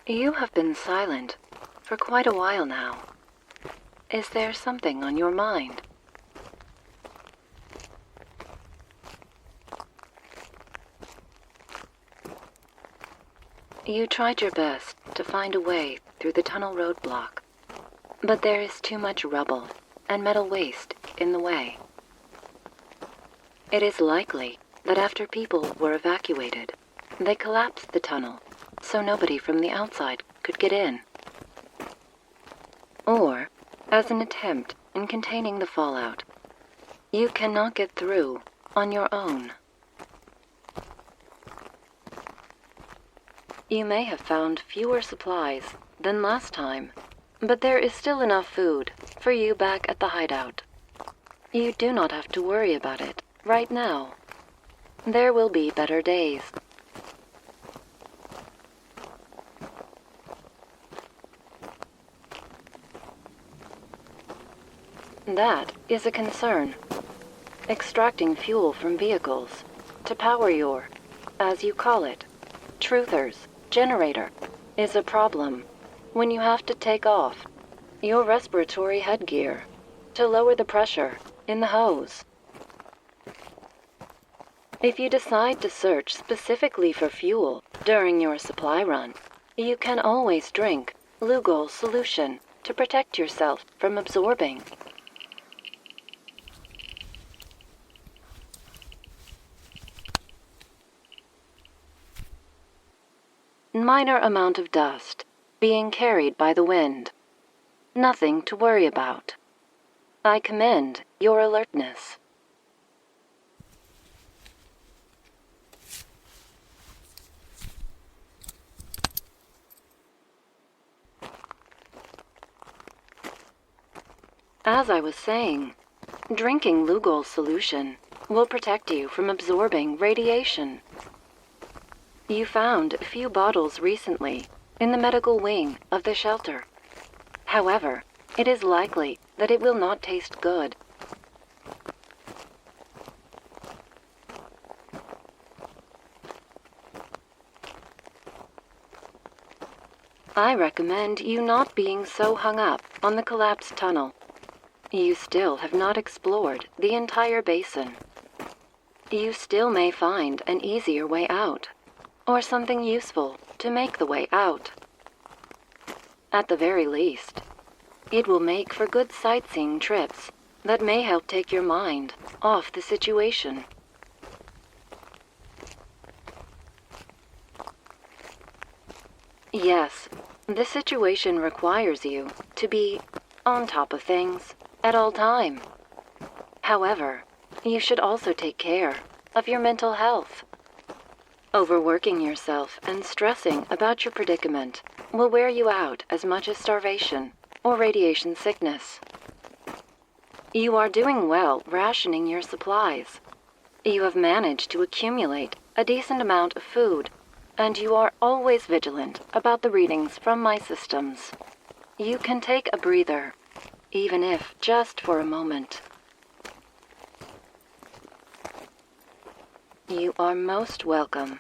You have been silent for quite a while now. Is there something on your mind? You tried your best to find a way through the tunnel roadblock, but there is too much rubble and metal waste in the way. It is likely that after people were evacuated, they collapsed the tunnel so nobody from the outside could get in. Or, as an attempt in containing the fallout, you cannot get through on your own. You may have found fewer supplies than last time, but there is still enough food for you back at the hideout. You do not have to worry about it right now. There will be better days. That is a concern. Extracting fuel from vehicles to power your, as you call it, truther's generator is a problem when you have to take off your respiratory headgear to lower the pressure in the hose. If you decide to search specifically for fuel during your supply run, you can always drink Lugol's solution to protect yourself from absorbing. Minor amount of dust being carried by the wind. Nothing to worry about. I commend your alertness. As I was saying, drinking Lugol's solution will protect you from absorbing radiation. You found a few bottles recently in the medical wing of the shelter. However, it is likely that it will not taste good. I recommend you not being so hung up on the collapsed tunnel. You still have not explored the entire basin. You still may find an easier way out, or something useful to make the way out. At the very least, it will make for good sightseeing trips that may help take your mind off the situation. Yes, the situation requires you to be on top of things at all time. However, you should also take care of your mental health. Overworking yourself and stressing about your predicament will wear you out as much as starvation or radiation sickness. You are doing well rationing your supplies. You have managed to accumulate a decent amount of food, and you are always vigilant about the readings from my systems. You can take a breather, even if just for a moment. You are most welcome.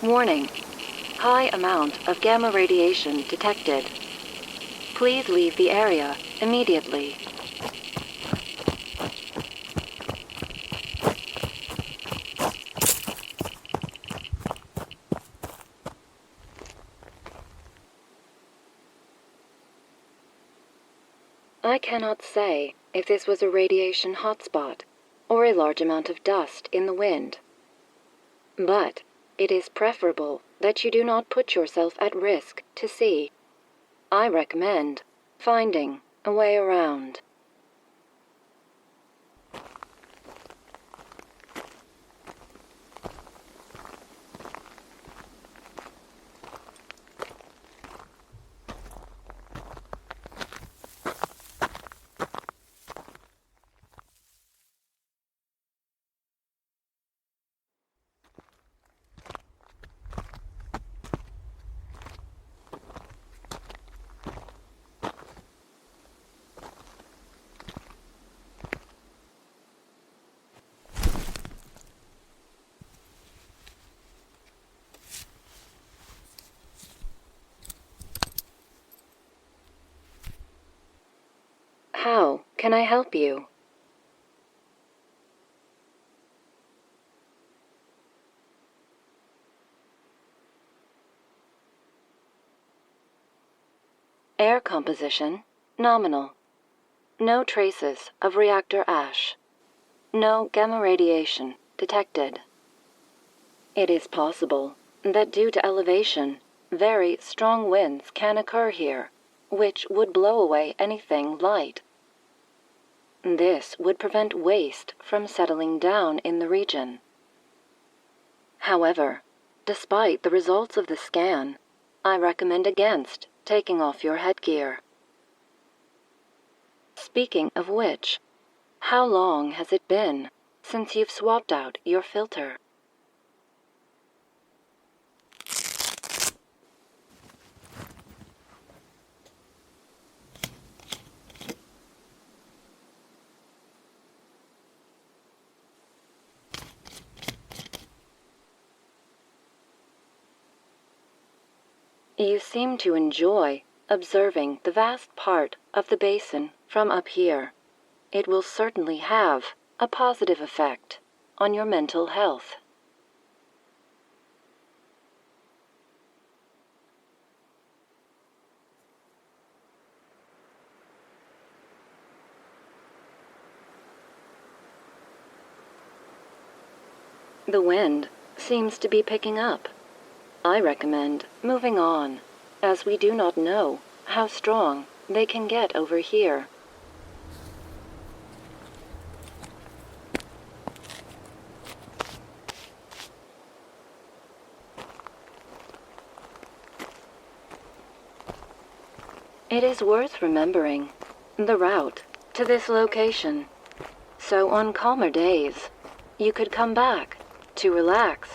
Warning. High amount of gamma radiation detected. Please leave the area immediately. I cannot say if this was a radiation hotspot or a large amount of dust in the wind. But it is preferable that you do not put yourself at risk to see. I recommend finding a way around. How can I help you? Air composition, nominal. No traces of reactor ash. No gamma radiation detected. It is possible that due to elevation, very strong winds can occur here, which would blow away anything light. This would prevent waste from settling down in the region. However, despite the results of the scan, I recommend against taking off your headgear. Speaking of which, how long has it been since you've swapped out your filter? You seem to enjoy observing the vast part of the basin from up here. It will certainly have a positive effect on your mental health. The wind seems to be picking up. I recommend moving on, as we do not know how strong they can get over here. It is worth remembering the route to this location, so on calmer days, you could come back to relax.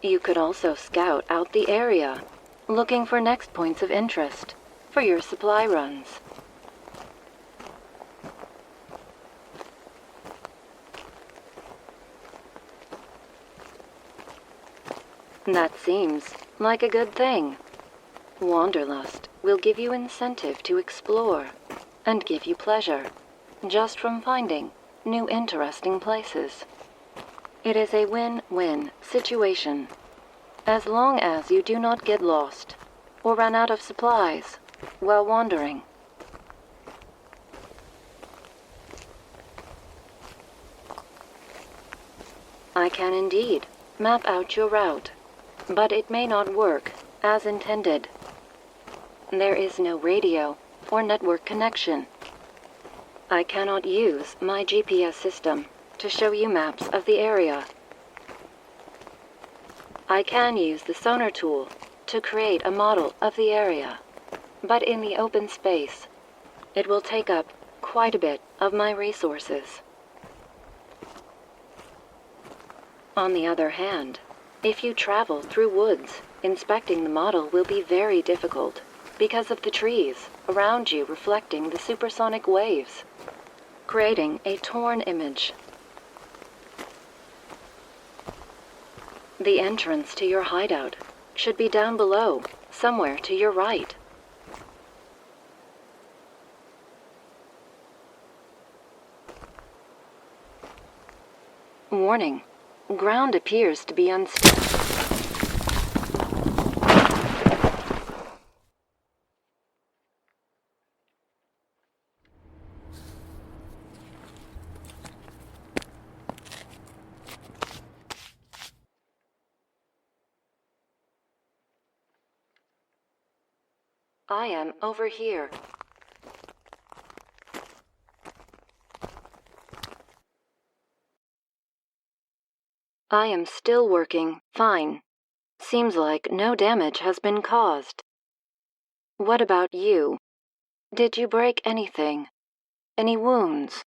You could also scout out the area, looking for next points of interest for your supply runs. That seems like a good thing. Wanderlust will give you incentive to explore and give you pleasure just from finding new interesting places. It is a win-win situation, as long as you do not get lost or run out of supplies while wandering. I can indeed map out your route, but it may not work as intended. There is no radio or network connection. I cannot use my GPS system to show you maps of the area. I can use the sonar tool to create a model of the area, but in the open space, it will take up quite a bit of my resources. On the other hand, if you travel through woods, inspecting the model will be very difficult because of the trees around you reflecting the supersonic waves, creating a torn image. The entrance to your hideout should be down below, somewhere to your right. Warning, ground appears to be unstable. I am over here. I am still working fine. Seems like no damage has been caused. What about you? Did you break anything? Any wounds?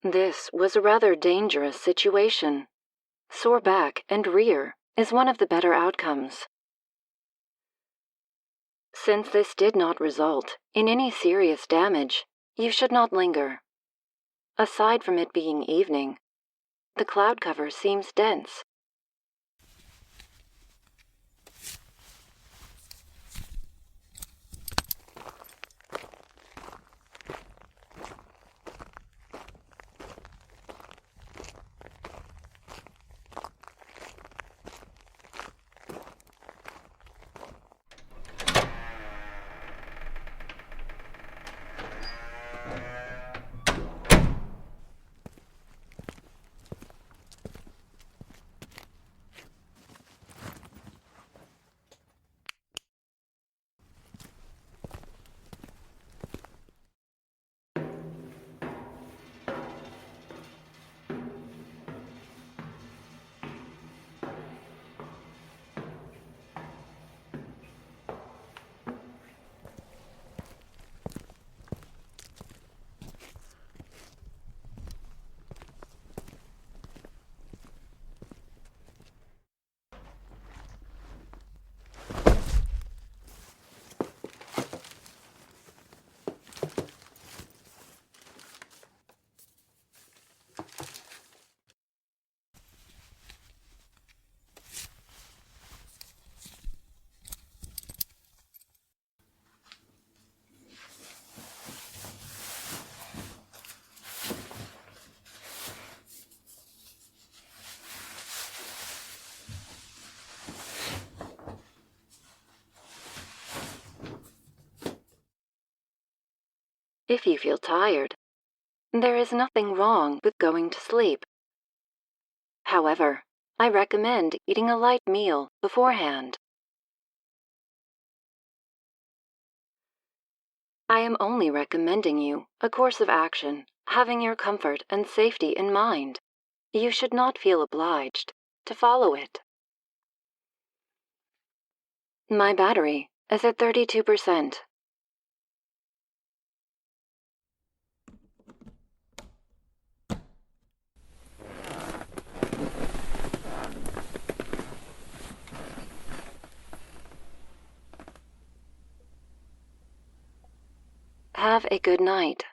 This was a rather dangerous situation. Sore back and rear is one of the better outcomes. Since this did not result in any serious damage, you should not linger. Aside from it being evening, the cloud cover seems dense. If you feel tired, there is nothing wrong with going to sleep. However, I recommend eating a light meal beforehand. I am only recommending you a course of action having your comfort and safety in mind. You should not feel obliged to follow it. My battery is at 32%. Have a good night.